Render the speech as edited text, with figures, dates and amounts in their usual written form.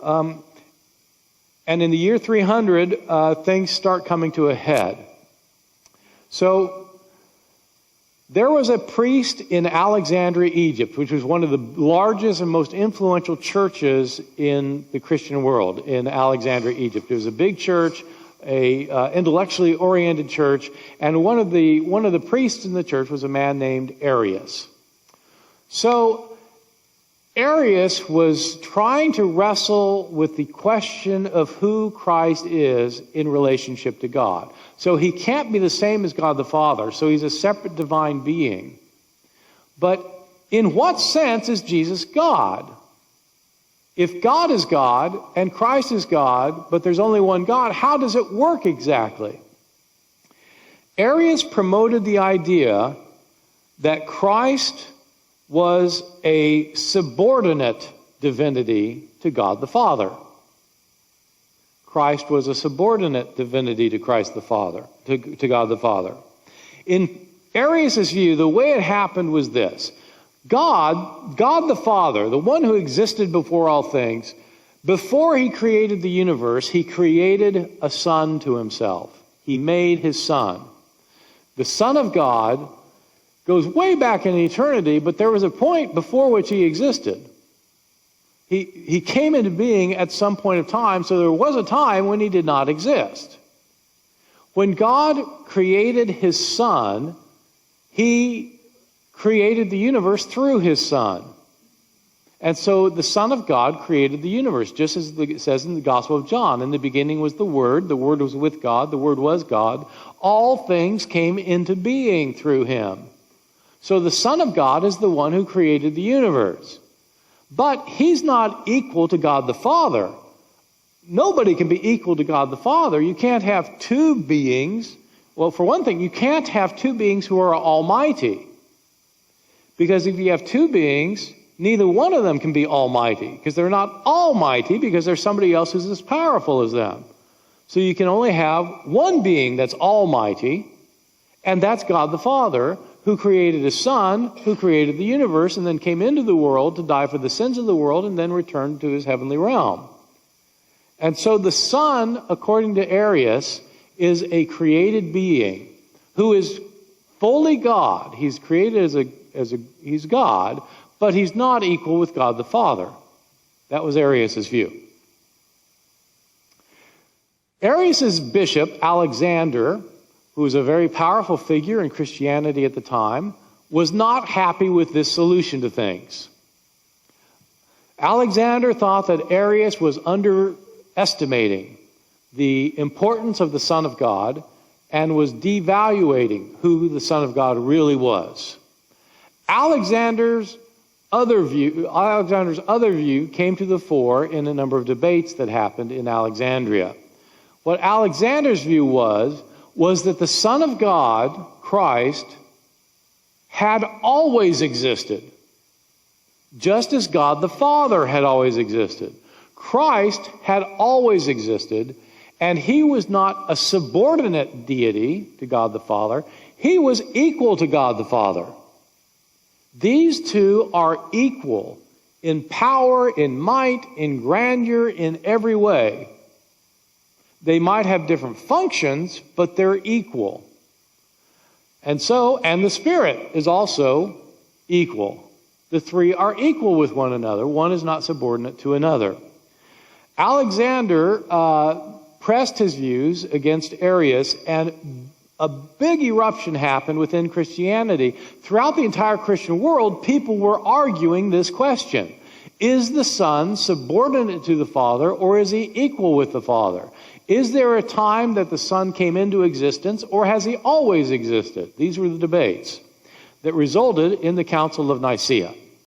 And in the year 300, things start coming to a head. So there was a priest in Alexandria, Egypt, which was one of the largest and most influential churches in the Christian world, in Alexandria, Egypt. It was a big church, a intellectually oriented church, and one of the priests in the church was a man named Arius. So Arius was trying to wrestle with the question of who Christ is in relationship to God. So he can't be the same as God the Father, so he's a separate divine being. But in what sense is Jesus God? If God is God and Christ is God, but there's only one God, how does it work exactly? Arius promoted the idea that Christ was a subordinate divinity to God the Father. Christ was a subordinate divinity to Christ the Father, to God the Father. In Arius' view, the way it happened was this. God the Father, the one who existed before all things, before he created the universe, he created a son to himself. He made his son. The Son of God goes way back in eternity, but there was a point before which he existed. He came into being at some point of time, so there was a time when he did not exist. When God created his Son, he created the universe through his Son. And so the Son of God created the universe, just as it says in the Gospel of John. In the beginning was the Word was with God, the Word was God. All things came into being through him. So the Son of God is the one who created the universe. But he's not equal to God the Father. Nobody can be equal to God the Father. You can't have two beings. Well, for one thing, you can't have two beings who are almighty. Because if you have two beings, neither one of them can be almighty. Because they're not almighty, because there's somebody else who's as powerful as them. So you can only have one being that's almighty, and that's God the Father, who created his Son, who created the universe, and then came into the world to die for the sins of the world, and then returned to his heavenly realm. And so the Son, according to Arius, is a created being who is fully God. He's created he's God, but he's not equal with God the Father. That was Arius' view. Arius' bishop, Alexander, who was a very powerful figure in Christianity at the time, was not happy with this solution to things. Alexander thought that Arius was underestimating the importance of the Son of God and was devaluating who the Son of God really was. Alexander's other view came to the fore in a number of debates that happened in Alexandria. What Alexander's view was that the Son of God, Christ, had always existed, just as God the Father had always existed. Christ had always existed, and he was not a subordinate deity to God the Father. He was equal to God the Father. These two are equal in power, in might, in grandeur, in every way. They might have different functions, but they're equal. And the Spirit is also equal. The three are equal with one another. One is not subordinate to another. Alexander pressed his views against Arius, and a big eruption happened within Christianity. Throughout the entire Christian world, people were arguing this question. Is the Son subordinate to the Father, or is he equal with the Father? Is there a time that the Son came into existence, or has he always existed? These were the debates that resulted in the Council of Nicaea.